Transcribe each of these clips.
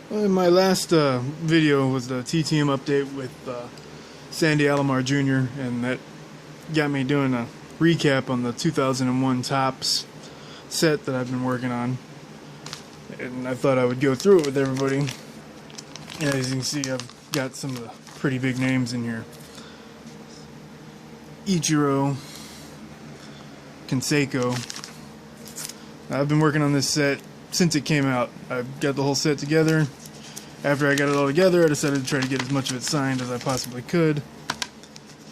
Well, my last video was the TTM update with Sandy Alomar Jr., and that got me doing a recap on the 2001 Topps set that I've been working on. And I thought I would go through it with everybody. And as you can see, I've got some of the pretty big names in here. Ichiro, Canseco. I've been working on this set since it came out. I've got the whole set together. After I got it all together, I decided to try to get as much of it signed as I possibly could.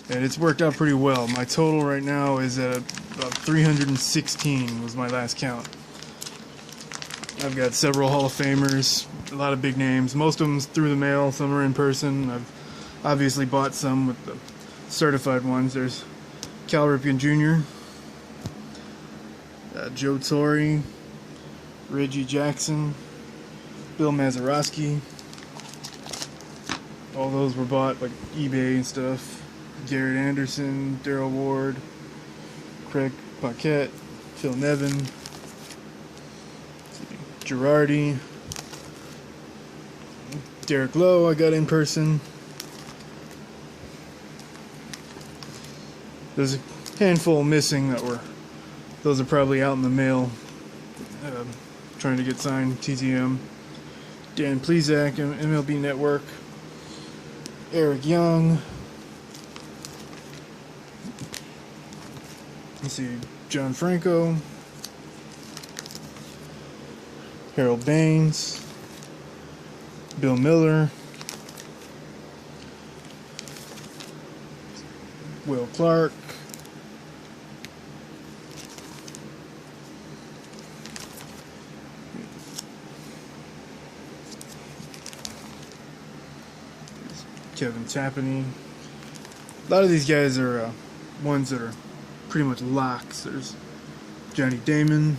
And it's worked out pretty well. My total right now is at about 316 was my last count. I've got several Hall of Famers, a lot of big names. Most of them through the mail, some are in person. I've obviously bought some with the certified ones. There's Cal Ripken Jr., Joe Torre, Reggie Jackson, Bill Mazeroski. All those were bought like eBay and stuff. Garrett Anderson, Daryl Ward, Craig Paquette, Phil Nevin, Girardi, Derek Lowe I got in person. There's a handful missing those are probably out in the mail, trying to get signed. TTM, Dan Plesac, MLB Network, Eric Young. Let's see, John Franco, Harold Baines, Bill Miller, Will Clark, Kevin Tapani. A lot of these guys are ones that are pretty much locks. There's Johnny Damon.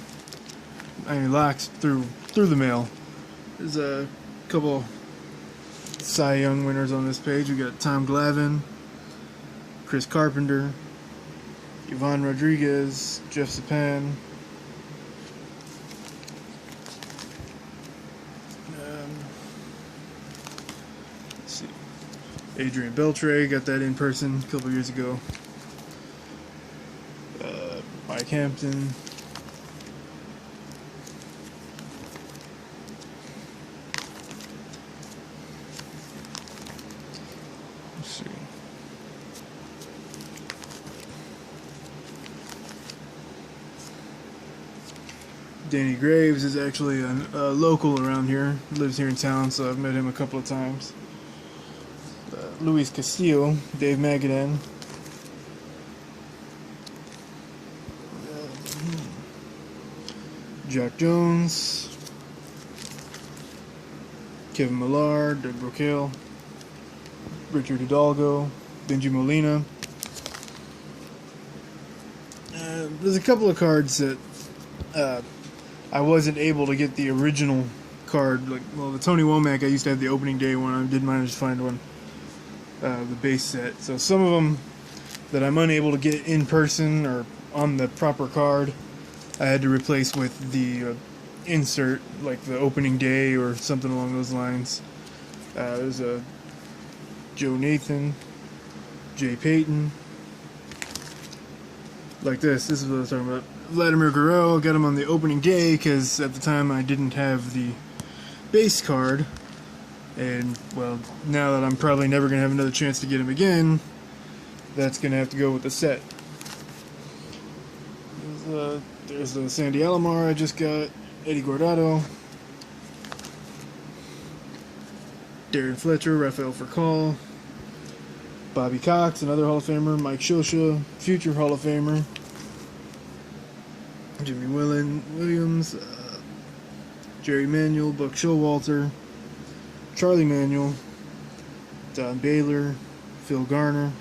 I mean, locks through the mail. There's a couple Cy Young winners on this page. We got Tom Glavine, Chris Carpenter, Ivan Rodriguez, Jeff Sapan. Let's see, Adrian Beltre, got that in person a couple years ago. Mike Hampton. Let's see. Danny Graves is actually a local around here. Lives here in town, so I've met him a couple of times. Luis Castillo, Dave Magadan. Jack Jones, Kevin Millar, Doug Brocail, Richard Hidalgo, Benji Molina. There's a couple of cards that I wasn't able to get the original card. Like, well, the Tony Womack, I used to have the opening day one. I didn't manage to find one, the base set. So some of them that I'm unable to get in person or on the proper card, I had to replace with the insert, like the opening day or something along those lines. There's a Joe Nathan, Jay Payton. Like this is what I was talking about. Vladimir Guerrero, got him on the opening day because at the time I didn't have the base card. And, well, now that I'm probably never going to have another chance to get him again, that's going to have to go with the set. There's the Sandy Alomar I just got, Eddie Guardado, Darren Fletcher, Rafael Furcal, Bobby Cox, another Hall of Famer, Mike Scioscia, future Hall of Famer, Jimmy Williams, Jerry Manuel, Buck Showalter, Charlie Manuel, Don Baylor, Phil Garner,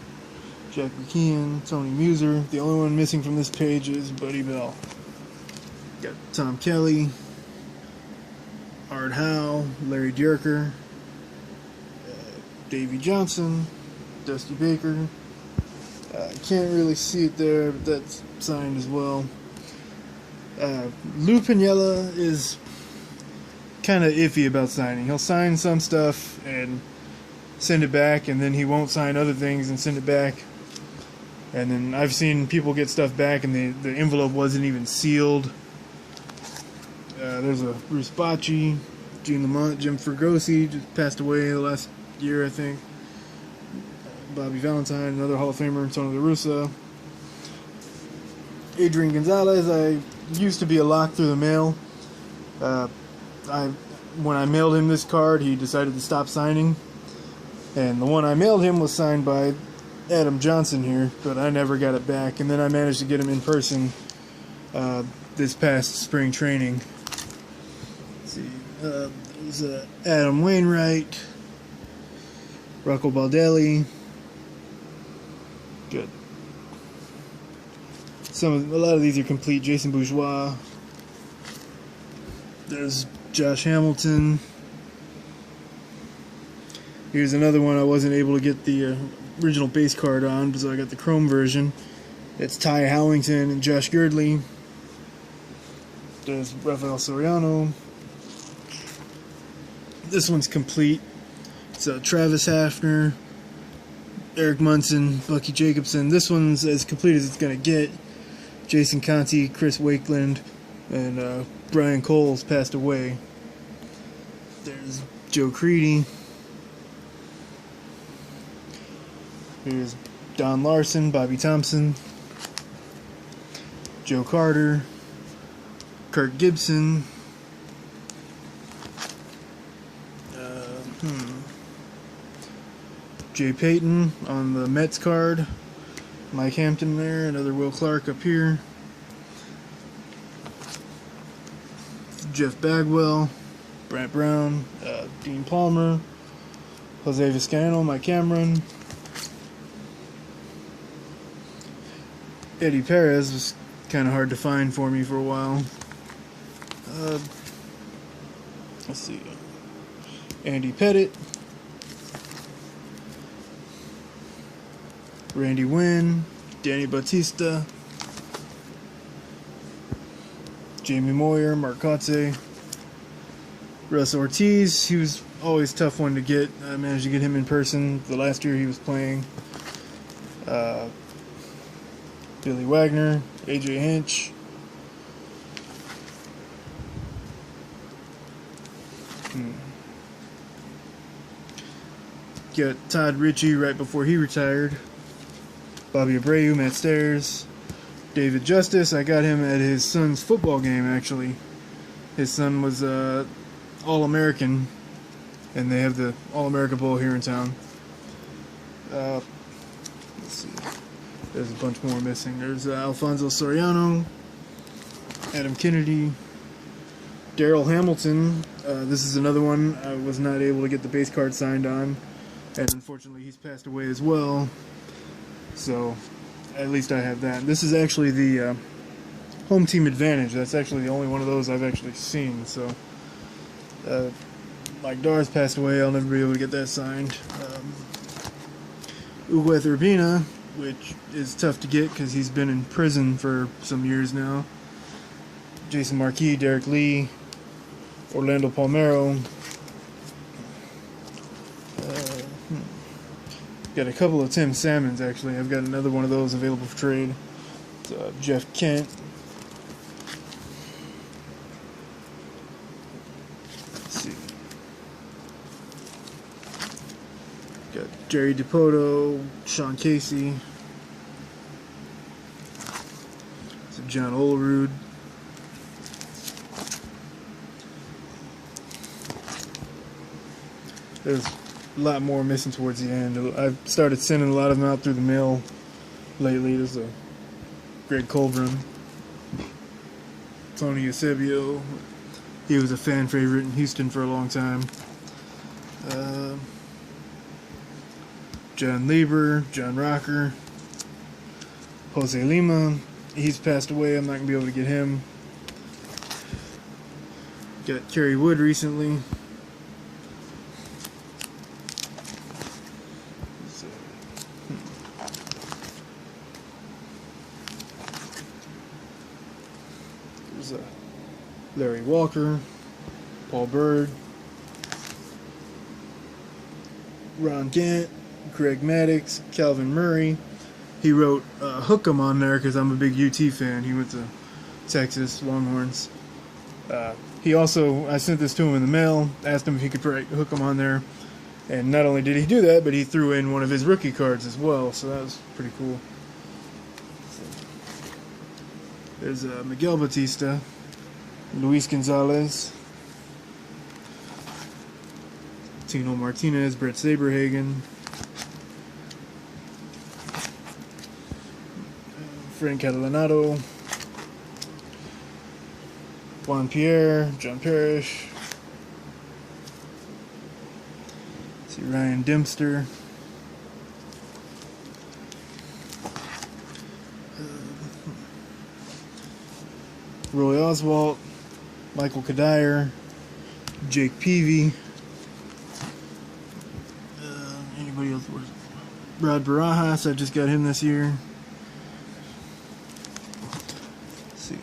Jack McKeon, Tony Muser. The only one missing from this page is Buddy Bell. Got Tom Kelly, Art Howe, Larry Dierker, Davey Johnson, Dusty Baker. Can't really see it there, but that's signed as well. Lou Piniella is kind of iffy about signing. He'll sign some stuff and send it back, and then he won't sign other things and send it back. And then I've seen people get stuff back and the envelope wasn't even sealed. There's a Bruce Bocci, Gene Lamont, Jim Fregosi just passed away the last year, I think. Bobby Valentine, another Hall of Famer, Tony La Russa. Adrian Gonzalez, I used to be a lock through the mail. When I mailed him this card, he decided to stop signing. And the one I mailed him was signed by Adam Johnson here, but I never got it back. And then I managed to get him in person this past spring training. Let's see, there's Adam Wainwright, Rocco Baldelli. Good. A lot of these are complete. Jason Bourgeois. There's Josh Hamilton. Here's another one I wasn't able to get the original base card on, so I got the Chrome version. It's Ty Howington and Josh Girdley. There's Rafael Soriano. This one's complete. It's Travis Hafner, Eric Munson, Bucky Jacobson. This one's as complete as it's going to get. Jason Conti, Chris Wakeland, and Brian Coles passed away. There's Joe Creedy. Here's Don Larson, Bobby Thompson, Joe Carter, Kirk Gibson, Jay Payton on the Mets card, Mike Hampton there, another Will Clark up here, Jeff Bagwell, Brant Brown, Dean Palmer, Jose Vizcaino, Mike Cameron. Eddie Perez was kind of hard to find for me for a while. Let's see. Andy Pettit. Randy Wynn. Danny Bautista. Jamie Moyer. Mark Kotze. Russ Ortiz. He was always a tough one to get. I managed to get him in person the last year he was playing. Billy Wagner, AJ Hinch. Got Todd Ritchie right before he retired. Bobby Abreu, Matt Stairs. David Justice, I got him at his son's football game, actually. His son was All-American, and they have the All-America Bowl here in town. Let's see. There's a bunch more missing. There's Alfonso Soriano, Adam Kennedy, Daryl Hamilton. This is another one I was not able to get the base card signed on, and unfortunately he's passed away as well. So at least I have that. This is actually the home team advantage. That's actually the only one of those I've actually seen. So Mike Dars passed away. I'll never be able to get that signed. Ugueth Urbina, which is tough to get because he's been in prison for some years now. Jason Marquis, Derek Lee, Orlando Palmero. Got a couple of Tim Salmons, actually. I've got another one of those available for trade. It's, Jeff Kent. Let's see. Got Jerry DiPoto, Sean Casey. Some John Olerud. There's a lot more missing towards the end. I've started sending a lot of them out through the mail lately. There's a Greg Colburn, Tony Eusebio. He was a fan favorite in Houston for a long time. John Lieber, John Rocker, Jose Lima. He's passed away. I'm not going to be able to get him. Got Kerry Wood recently. There's Larry Walker, Paul Bird, Ron Gant, Greg Maddux, Calvin Murray. He wrote Hook 'em on there because I'm a big UT fan. He went to Texas Longhorns. He also, I sent this to him in the mail, asked him if he could hook 'em on there. And not only did he do that, but he threw in one of his rookie cards as well, so that was pretty cool. There's Miguel Batista, Luis Gonzalez, Tino Martinez, Brett Saberhagen, Frank Catalanato, Juan Pierre, John Parrish, see Ryan Dempster, Roy Oswalt, Michael Kadire, Jake Peavy, anybody else? Brad Barajas, I just got him this year. Let's see.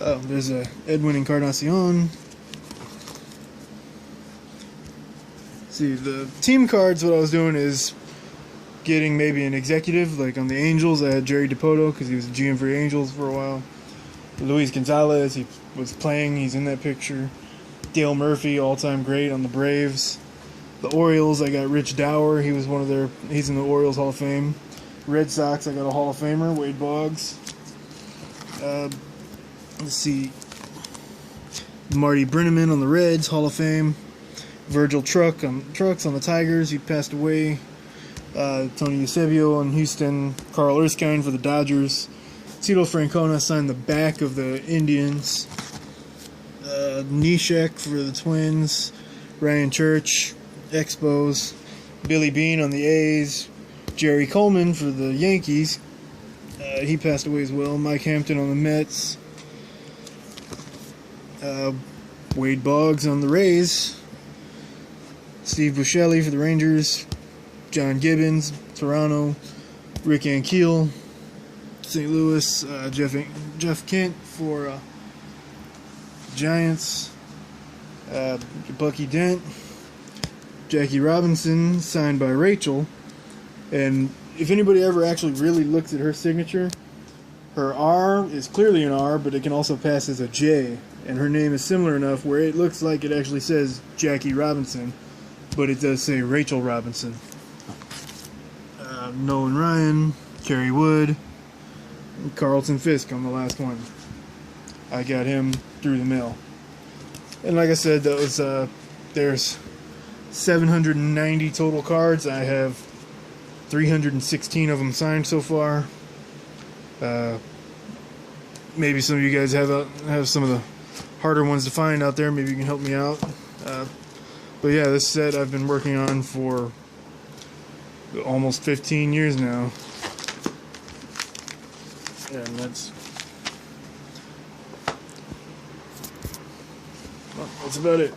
Oh, there's a Edwin Encarnacion. See, the team cards, what I was doing is getting maybe an executive, like on the Angels, I had Jerry DiPoto because he was the GM for the Angels for a while. Luis Gonzalez, he was playing, he's in that picture. Dale Murphy, all-time great on the Braves. The Orioles, I got Rich Dower, he's in the Orioles Hall of Fame. Red Sox, I got a Hall of Famer, Wade Boggs. Let's see, Marty Brennaman on the Reds, Hall of Fame. Virgil Trucks on the Tigers, he passed away. Tony Eusebio on Houston, Carl Erskine for the Dodgers, Tito Francona signed the back of the Indians, Neshek for the Twins, Ryan Church, Expos, Billy Bean on the A's, Jerry Coleman for the Yankees, he passed away as well, Mike Hampton on the Mets, Wade Boggs on the Rays, Steve Buscemi for the Rangers, John Gibbons, Toronto, Rick Ankiel, St. Louis, Jeff Kent for Giants, Bucky Dent, Jackie Robinson, signed by Rachel. And if anybody ever actually really looks at her signature, her R is clearly an R, but it can also pass as a J. And her name is similar enough where it looks like it actually says Jackie Robinson, but it does say Rachel Robinson. Nolan Ryan, Kerry Wood, and Carlton Fisk on the last one. I got him through the mail. And like I said, that was there's 790 total cards. I have 316 of them signed so far. Maybe some of you guys have some of the harder ones to find out there. Maybe you can help me out. But yeah, this set I've been working on for almost 15 years now, and that's about it.